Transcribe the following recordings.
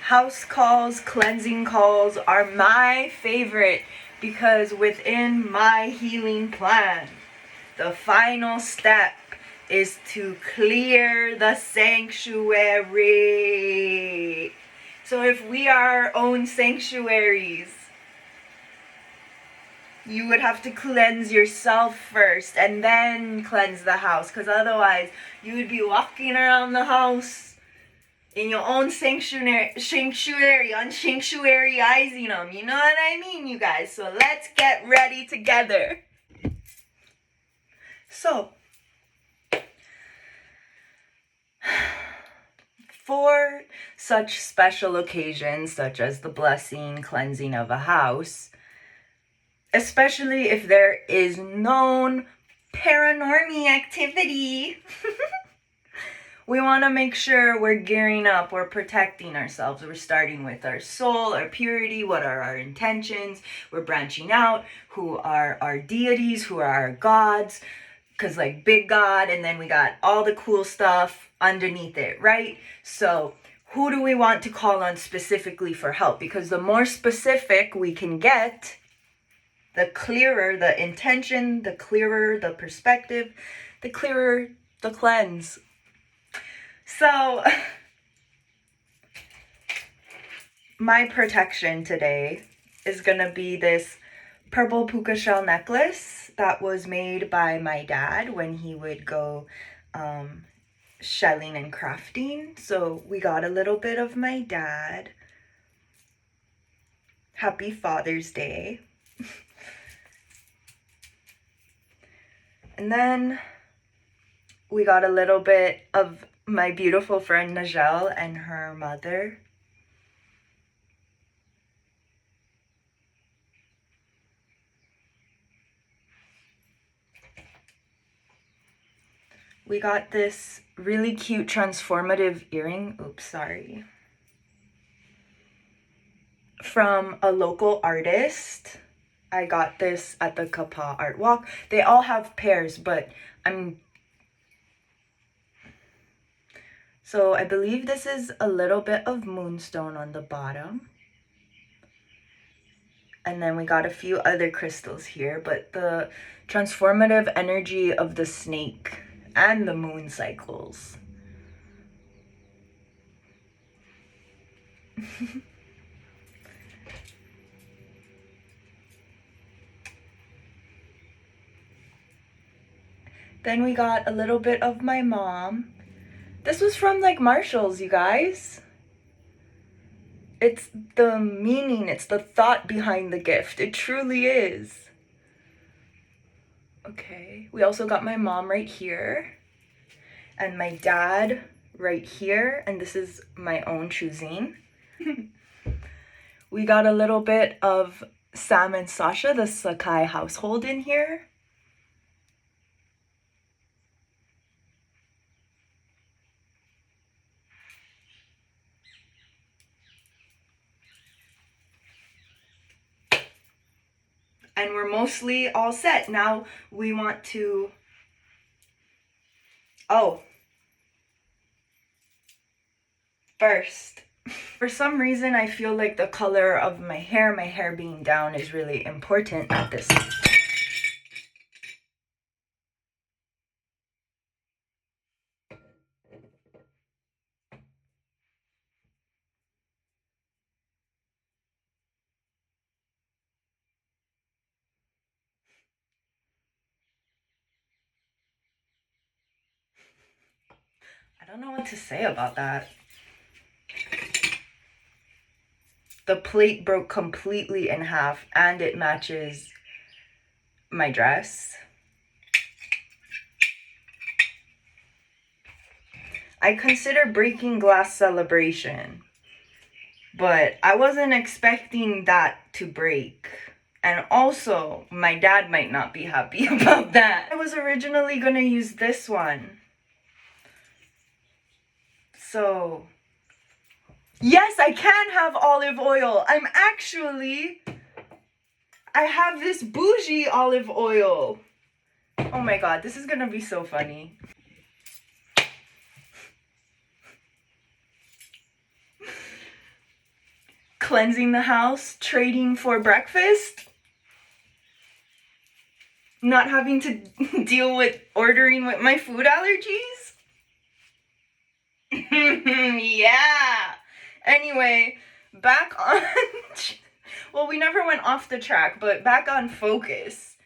House calls, cleansing calls are my favorite because within my healing plan, the final step is to clear the sanctuary. So if we are our own sanctuaries, you would have to cleanse yourself first and then cleanse the house, because otherwise you would be walking around the house in your own sanctuarizing them. You know what I mean, you guys? So let's get ready together. So, for such special occasions, such as the blessing, cleansing of a house, especially if there is known paranormal activity, we want to make sure we're gearing up, we're protecting ourselves. We're starting with our soul, our purity, what are our intentions. We're branching out, who are our deities, who are our gods, because like big God, and then we got all the cool stuff underneath it, right? So who do we want to call on specifically for help? Because the more specific we can get, the clearer the intention, the clearer the perspective, the clearer the cleanse. So, my protection today is going to be this purple puka shell necklace that was made by my dad when he would go shelling and crafting. So, we got a little bit of my dad. Happy Father's Day. And then we got a little bit of my beautiful friend Najel and her mother. We got this really cute transformative earring. Oops, sorry. From a local artist. I got this at the Kapa Art Walk. They all have pairs, but So I believe this is a little bit of moonstone on the bottom. And then we got a few other crystals here, but the transformative energy of the snake and the moon cycles. Then we got a little bit of my mom. This was from like Marshall's, you guys. It's the meaning, it's the thought behind the gift. It truly is. Okay, we also got my mom right here. And my dad right here. And this is my own choosing. We got a little bit of Sam and Sasha, the Sakai household in here. And we're mostly all set. Now we want to... First, for some reason, I feel like the color of my hair being down is really important at this time. I don't know what to say about that. The plate broke completely in half and it matches my dress. I consider breaking glass celebration, but I wasn't expecting that to break. And also, my dad might not be happy about that. I was originally gonna use this one. So, yes, I can have olive oil. I have this bougie olive oil. Oh my god, this is gonna be so funny. cleansing the house, trading for breakfast, not having to deal with ordering with my food allergies. Yeah. Anyway, back on... Well, we never went off the track, but back on focus.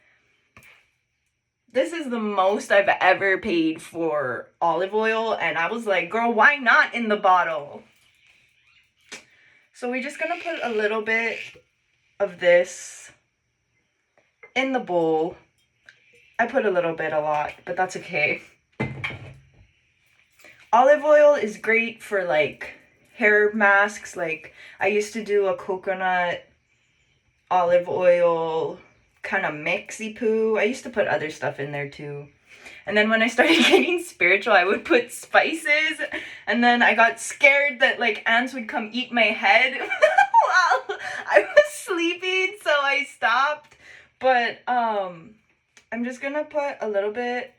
This is the most I've ever paid for olive oil, and I was like, girl, why not in the bottle? So we're just gonna put a little bit of this in the bowl. I put a little bit, a lot, but that's okay. Olive oil is great for like hair masks. Like I used to do a coconut olive oil kind of mixy poo. I used to put other stuff in there too. And then when I started getting spiritual, I would put spices, and then I got scared that like ants would come eat my head while I was sleeping, so I stopped. But I'm just gonna put a little bit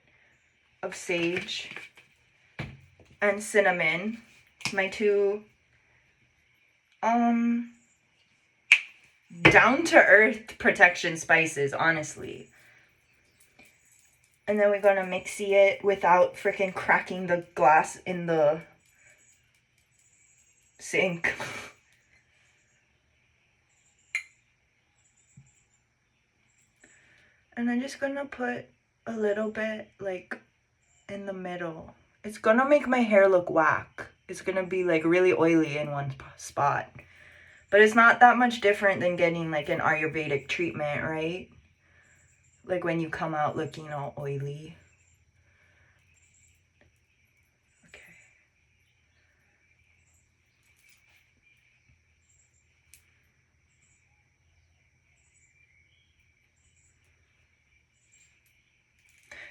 of sage and cinnamon, my two down-to-earth protection spices, honestly. And then we're gonna mixy it without freaking cracking the glass in the sink. And I'm just gonna put a little bit like in the middle. It's gonna make my hair look whack. It's gonna be like really oily in one spot. But it's not that much different than getting like an Ayurvedic treatment, right? Like when you come out looking all oily. Okay.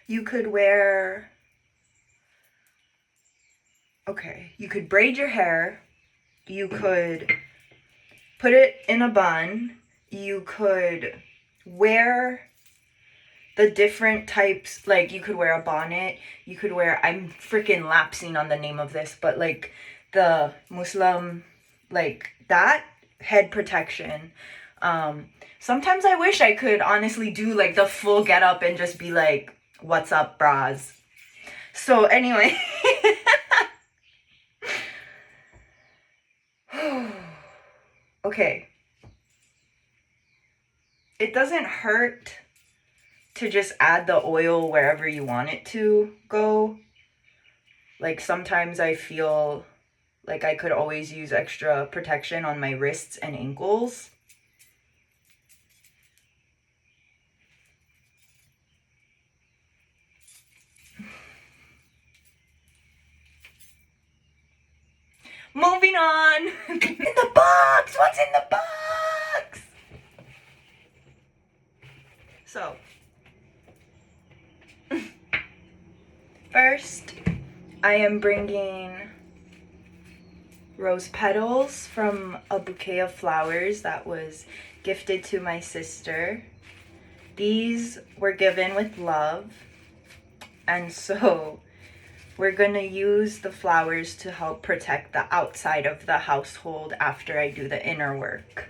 You could wear... Okay, you could braid your hair. You could put it in a bun. You could wear the different types, like you could wear a bonnet. You could wear, I'm freaking lapsing on the name of this, but like the Muslim, like that head protection. Sometimes I wish I could honestly do like the full get up and just be like, what's up, bras? So anyway. Okay. It doesn't hurt to just add the oil wherever you want it to go. Like sometimes I feel like I could always use extra protection on my wrists and ankles. Moving on. In the box! What's in the box? So, first, I am bringing rose petals from a bouquet of flowers that was gifted to my sister. These were given with love, and so we're going to use the flowers to help protect the outside of the household after I do the inner work.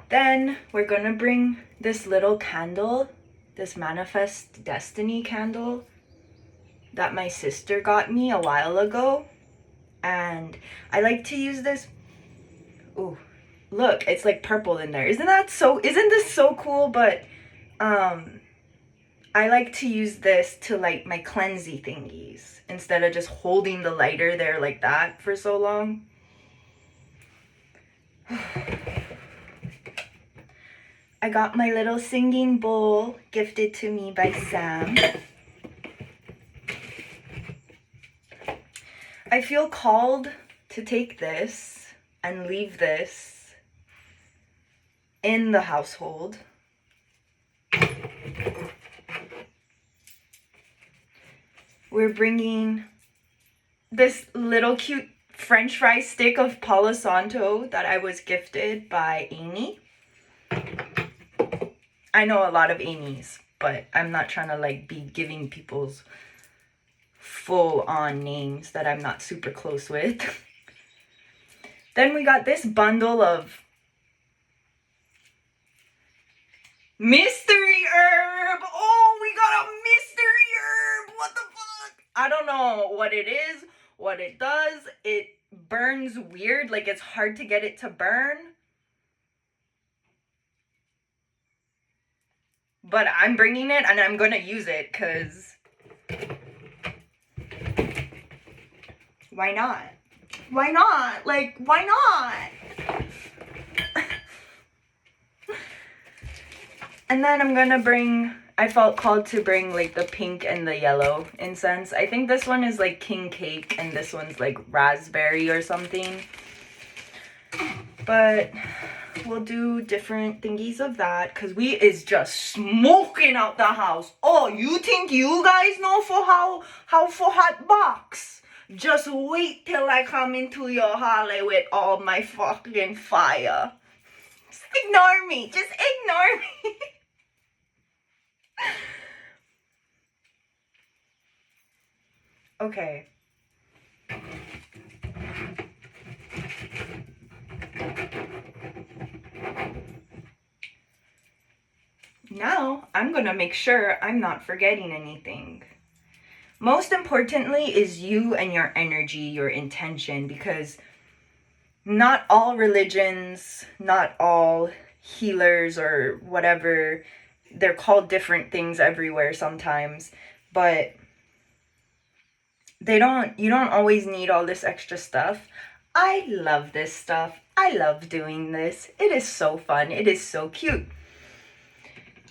Then we're going to bring this little candle, this Manifest Destiny candle that my sister got me a while ago. And I like to use this. Ooh, look, it's like purple in there. Isn't this so cool? But I like to use this to light my cleansy thingies instead of just holding the lighter there like that for so long. I got my little singing bowl gifted to me by Sam. I feel called to take this and leave this in the household. We're bringing this little cute French fry stick of Palo Santo that I was gifted by Amy. I know a lot of Amy's, but I'm not trying to like be giving people's full-on names that I'm not super close with. Then we got this bundle of mystery herb. Oh, we got a mystery herb. What the fuck? I don't know what it is, what it does. It burns weird, like it's hard to get it to burn. But I'm bringing it and I'm gonna use it because why not? Why not? Like, why not? And then I'm gonna bring, I felt called to bring like the pink and the yellow incense. I think this one is like king cake and this one's like raspberry or something. But we'll do different thingies of that because we is just smoking out the house. Oh, you think you guys know for how for hot box? Just wait till I come into your holly with all my fucking fire. Just ignore me. Just ignore me. Okay. Now, I'm gonna make sure I'm not forgetting anything. Most importantly is you and your energy, your intention, because not all religions, not all healers or whatever, they're called different things everywhere sometimes, but you don't always need all this extra stuff. I love this stuff. I love doing this. It is so fun. It is so cute.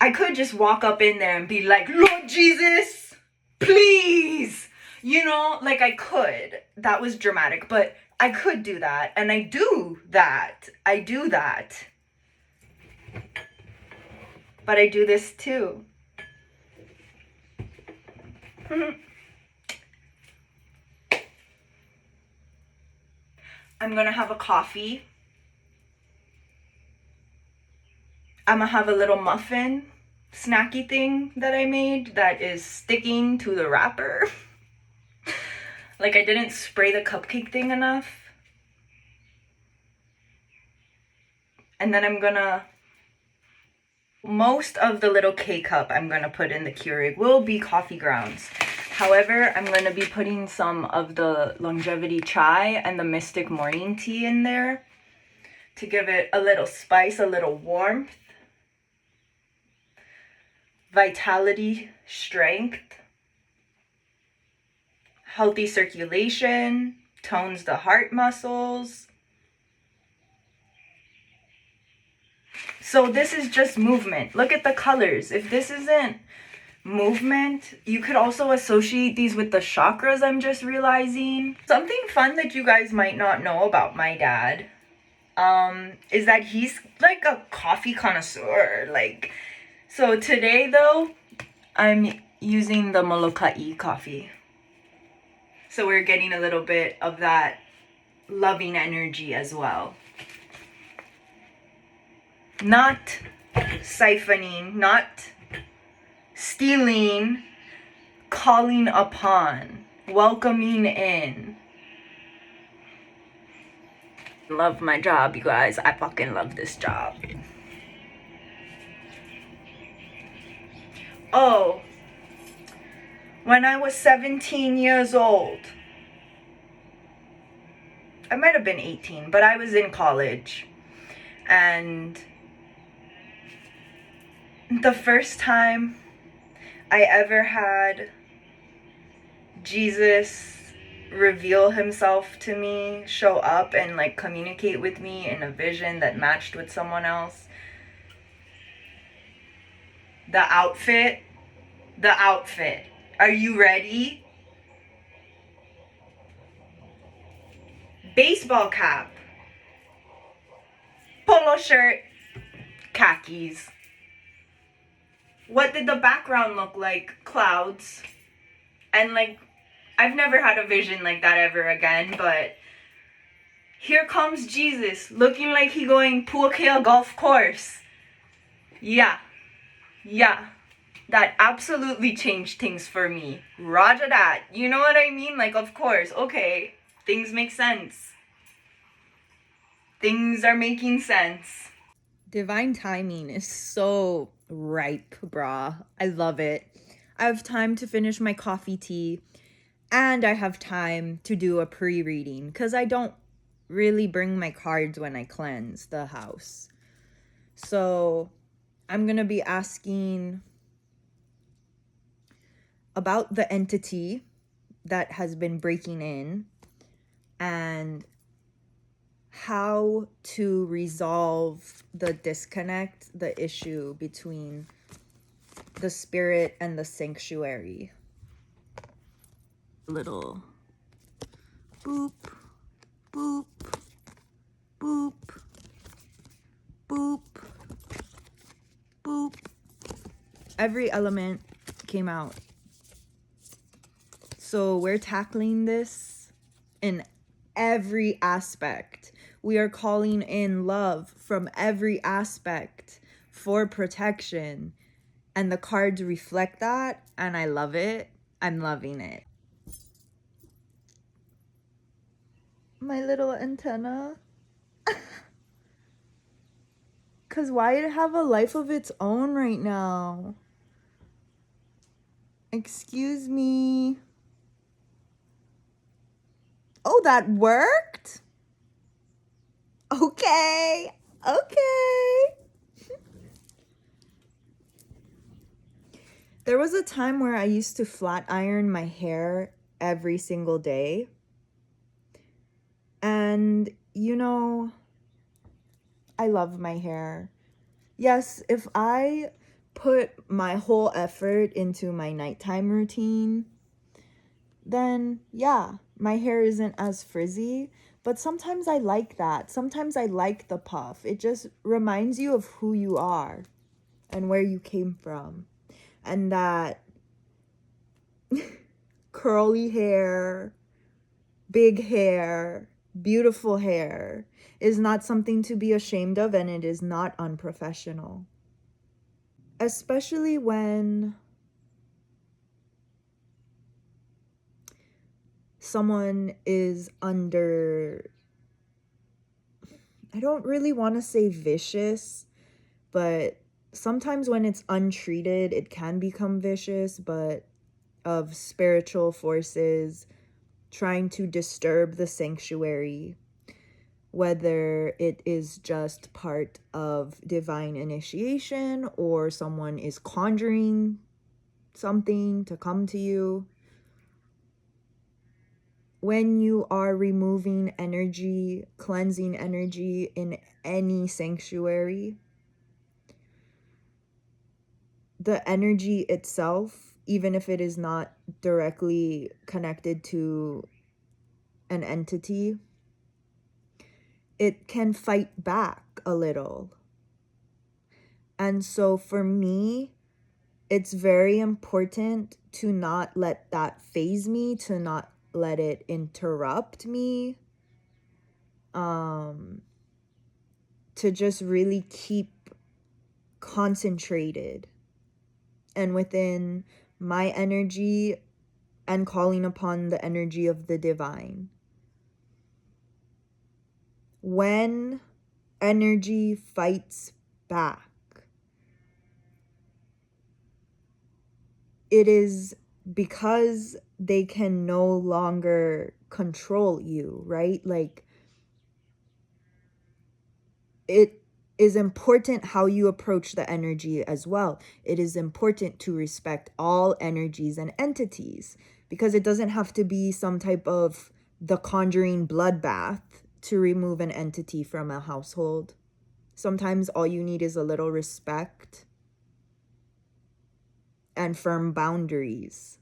I could just walk up in there and be like, Lord Jesus, please. You know, like I could. That was dramatic, but I could do that. And I do that. I do that. But I do this too. I'm gonna have a coffee. I'm gonna have a little muffin snacky thing that I made that is sticking to the wrapper. Like I didn't spray the cupcake thing enough. And then I'm gonna, most of the little K-cup I'm gonna put in the Keurig will be coffee grounds. However, I'm gonna be putting some of the longevity chai and the mystic morning tea in there to give it a little spice, a little warmth, vitality, strength, healthy circulation, tones the heart muscles. So this is just movement. Look at the colors. If this isn't movement, you could also associate these with the chakras, I'm just realizing. Something fun that you guys might not know about my dad is that he's like a coffee connoisseur. Like, so today though, I'm using the Molokai coffee. So we're getting a little bit of that loving energy as well. Not siphoning, not stealing, calling upon, welcoming in. Love my job, you guys. I fucking love this job. Oh, when I was 17 years old, I might have been 18, but I was in college. And the first time I ever had Jesus reveal himself to me, show up and like communicate with me in a vision that matched with someone else. The outfit. Are you ready? Baseball cap, polo shirt, khakis. What did the background look like? Clouds. And like, I've never had a vision like that ever again, but here comes Jesus, looking like he going Phuket golf course. Yeah. That absolutely changed things for me. Roger that. You know what I mean? Like, of course, okay, things make sense. Things are making sense. Divine timing is so ripe, brah. I love it. I have time to finish my coffee tea, and I have time to do a pre reading because I don't really bring my cards when I cleanse the house. So I'm going to be asking about the entity that has been breaking in and how to resolve the disconnect, the issue between the spirit and the sanctuary. Little boop, boop, boop, boop, boop. Every element came out. So we're tackling this in every aspect. We are calling in love from every aspect for protection. And the cards reflect that, and I love it. I'm loving it. My little antenna. Because why it have a life of its own right now? Excuse me. Oh, that worked? Okay. Okay. There was a time where I used to flat iron my hair every single day. And, I love my hair. Yes, if I put my whole effort into my nighttime routine, then yeah, my hair isn't as frizzy. But sometimes I like that. Sometimes I like the puff. It just reminds you of who you are and where you came from. And that curly hair, big hair, beautiful hair is not something to be ashamed of, and it is not unprofessional. Especially when someone is under, I don't really want to say vicious, but sometimes when it's untreated, it can become vicious, but of spiritual forces trying to disturb the sanctuary, whether it is just part of divine initiation or someone is conjuring something to come to you. When you are removing energy, cleansing energy in any sanctuary, the energy itself, even if it is not directly connected to an entity, it can fight back a little. And so for me, it's very important to not let that phase me, to not let it interrupt me, to just really keep concentrated and within my energy and calling upon the energy of the divine. When energy fights back, it is because they can no longer control you, right? Like, it is important how you approach the energy as well. It is important to respect all energies and entities because it doesn't have to be some type of the conjuring bloodbath to remove an entity from a household. Sometimes all you need is a little respect and firm boundaries.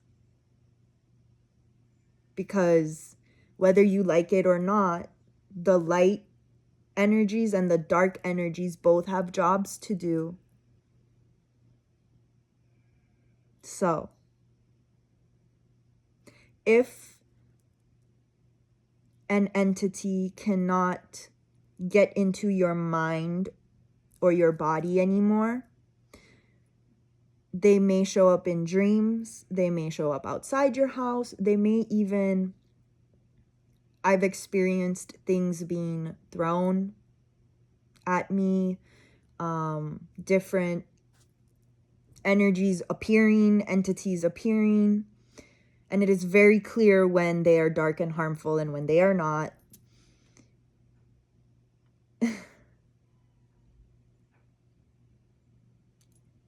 Because whether you like it or not, the light energies and the dark energies both have jobs to do. So, if an entity cannot get into your mind or your body anymore, they may show up in dreams, they may show up outside your house, they may even, I've experienced things being thrown at me, different energies appearing, entities appearing, and it is very clear when they are dark and harmful and when they are not.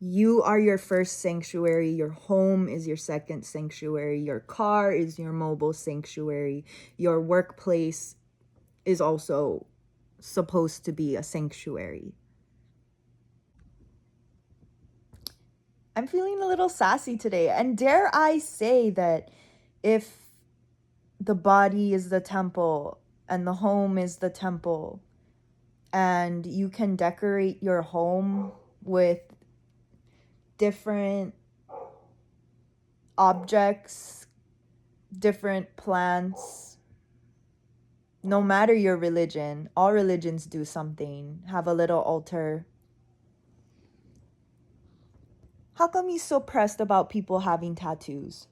You are your first sanctuary. Your home is your second sanctuary. Your car is your mobile sanctuary. Your workplace is also supposed to be a sanctuary. I'm feeling a little sassy today. And dare I say that if the body is the temple and the home is the temple, and you can decorate your home with different objects, different plants, no matter your religion, all religions do something. Have a little altar. How come you so pressed about people having tattoos?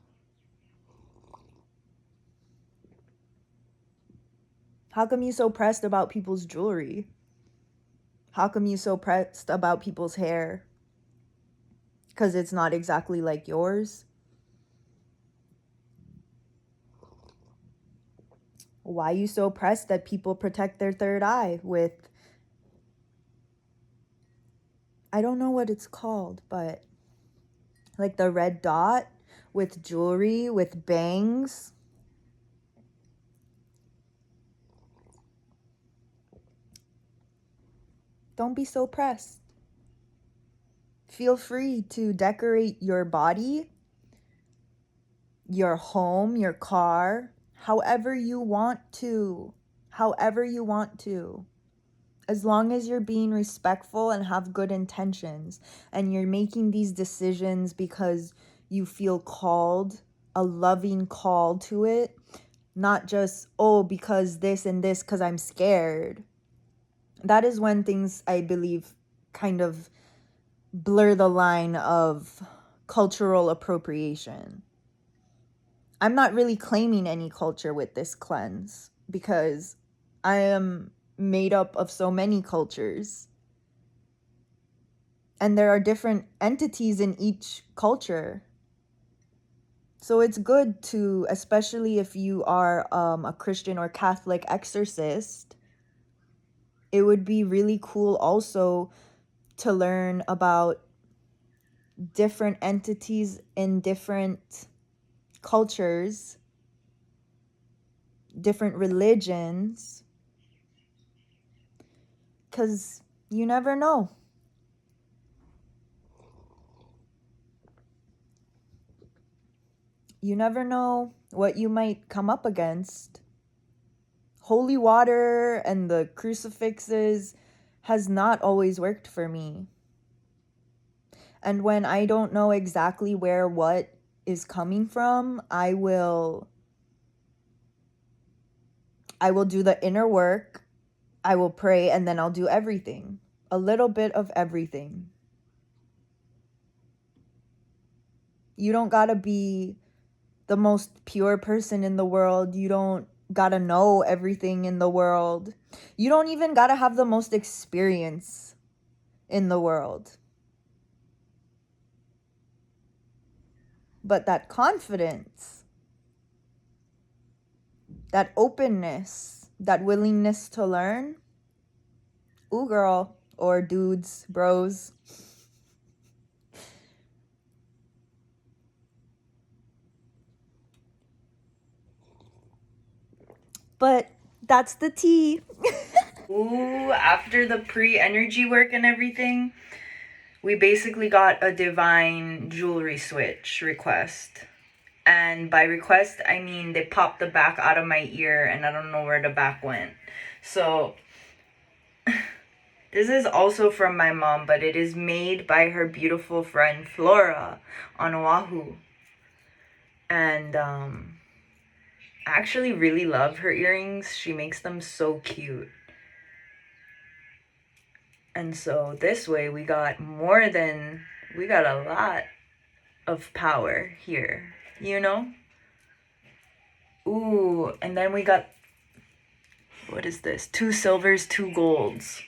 How come you so pressed about people's jewelry? How come you so pressed about people's hair? Because it's not exactly like yours? Why you so pressed that people protect their third eye with, I don't know what it's called, but like the red dot with jewelry, with bangs? Don't be so pressed. Feel free to decorate your body, your home, your car, however you want to. However you want to. As long as you're being respectful and have good intentions, and you're making these decisions because you feel called, a loving call to it, not just, oh, because this and this, because I'm scared. That is when things, I believe, kind of blur the line of cultural appropriation. I'm not really claiming any culture with this cleanse because I am made up of so many cultures. And there are different entities in each culture. So it's good to, especially if you are a Christian or Catholic exorcist, it would be really cool also to learn about different entities in different cultures, different religions, because you never know. You never know what you might come up against. Holy water and the crucifixes has not always worked for me. And when I don't know exactly where what is coming from, I will do the inner work. I will pray, and then I'll do everything. A little bit of everything. You don't gotta be the most pure person in the world. You don't gotta know everything in the world. You don't even gotta have the most experience in the world. But that confidence, that openness, that willingness to learn, ooh, girl, or dudes, bros. But that's the tea. Ooh, after the pre-energy work and everything, we basically got a divine jewelry switch request. And by request, I mean they popped the back out of my ear and I don't know where the back went. So, this is also from my mom, but it is made by her beautiful friend Flora on Oahu. And I actually really love her earrings. She makes them so cute. And so this way we got a lot of power here, you know? Ooh, and then we got, what is this? 2 silvers, 2 golds.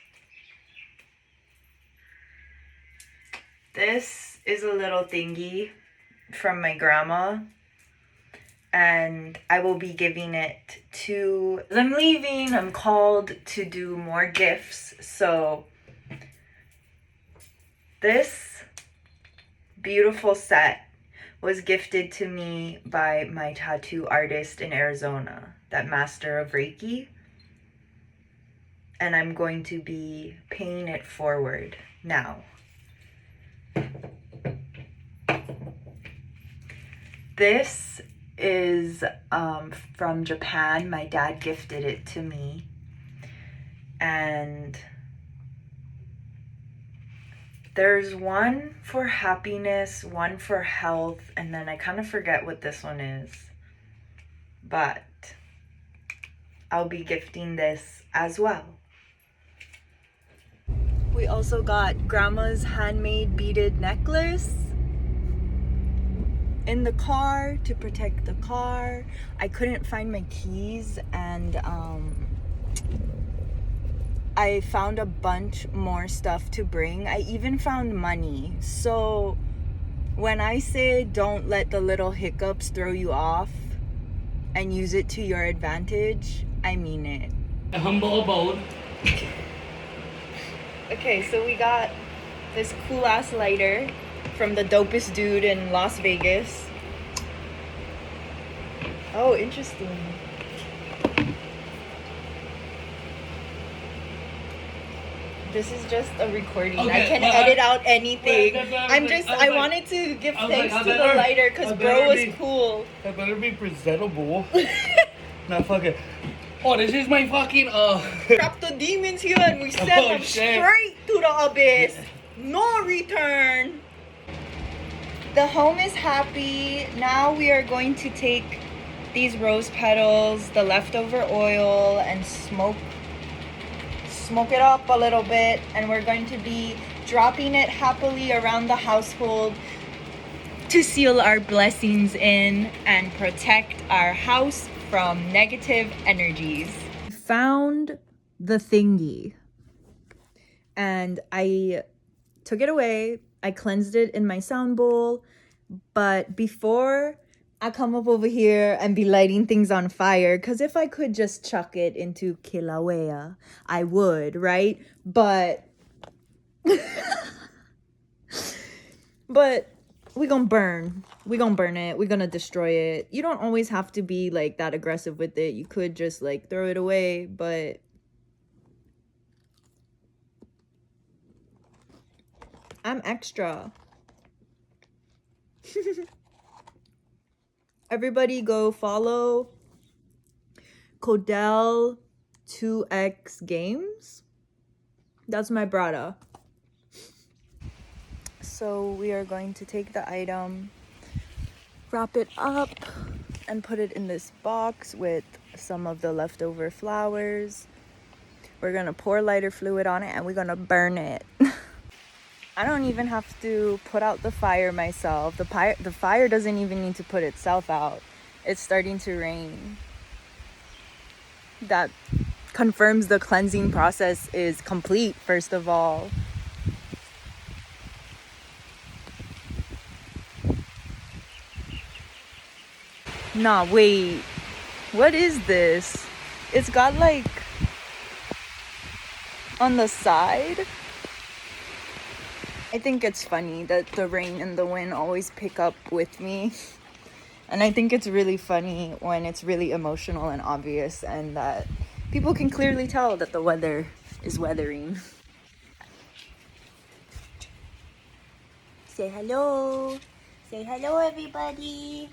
This is a little thingy from my grandma, and I will be giving it to... As I'm leaving, I'm called to do more gifts, so this beautiful set was gifted to me by my tattoo artist in Arizona, that master of Reiki, and I'm going to be paying it forward now. This is from Japan. My dad gifted it to me, and there's one for happiness, one for health, and then I kind of forget what this one is, but I'll be gifting this as well. We also got grandma's handmade beaded necklace in the car to protect the car. I couldn't find my keys, and I found a bunch more stuff to bring. I even found money. So when I say don't let the little hiccups throw you off and use it to your advantage, I mean it. A humble abode. Okay, so we got this cool ass lighter from the dopest dude in Las Vegas. Oh, interesting. This is just a recording. Okay, I can well, edit out anything. I I wanted to give I was thanks like, to I the better- lighter because I bro better was be- cool. That better be presentable. Not fucking. Oh, this is my fucking Trap the demons here and we send Oh, them shit. straight to the abyss. No return. The home is happy. Now we are going to take these rose petals, the leftover oil, and smoke it up a little bit, and we're going to be dropping it happily around the household to seal our blessings in and protect our house from negative energies. Found the thingy, and I took it away. I cleansed it in my sound bowl, but before I come up over here and be lighting things on fire, because if I could just chuck it into Kilauea, I would, right? But we gonna burn it, we're gonna destroy it. You don't always have to be like that aggressive with it. You could just like throw it away, but I'm extra. Everybody go follow Codell 2X Games. That's my brother. So we are going to take the item, wrap it up, and put it in this box with some of the leftover flowers. We're gonna pour lighter fluid on it and we're gonna burn it. I don't even have to put out the fire myself. The fire doesn't even need to put itself out. It's starting to rain. That confirms the cleansing process is complete, first of all. Nah, wait. What is this? It's got like on the side. I think it's funny that the rain and the wind always pick up with me. And I think it's really funny when it's really emotional and obvious and that people can clearly tell that the weather is weathering. Say hello. Say hello, everybody.